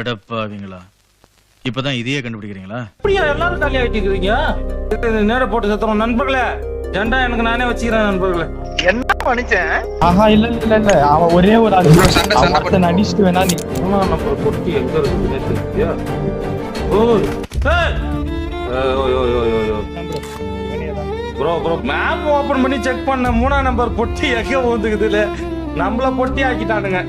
அடப்பாவீங்களா, இப்பதான் இதையே கண்டுபிடிக்கிறீங்களா? அப்படியா எல்லாரும் தள்ளி ஆயிட்டு நேர போட்டு சத்தம் நண்பர்களே, ஏன்டா எனக்கு நானே வச்சுக்கிறேன் நண்பர்களே. என்ன பண்ணிச்சேன்? ஆஹா இல்ல இல்ல இல்ல, அவன் ஒரே ஒரு ஆளு அவன் அடிச்சுட்டு வேணா நீ நம்பர் பொட்டி எங்க இருக்குன்னே தெரியுயா? ப்ரோ ப்ரோ மேப் ஓபன் பண்ணி செக் பண்ண 3ஆம் நம்பர் பொட்டி எங்க வந்துக்குதுல, நம்மள பொட்டி ஆக்கிட்டானுங்க.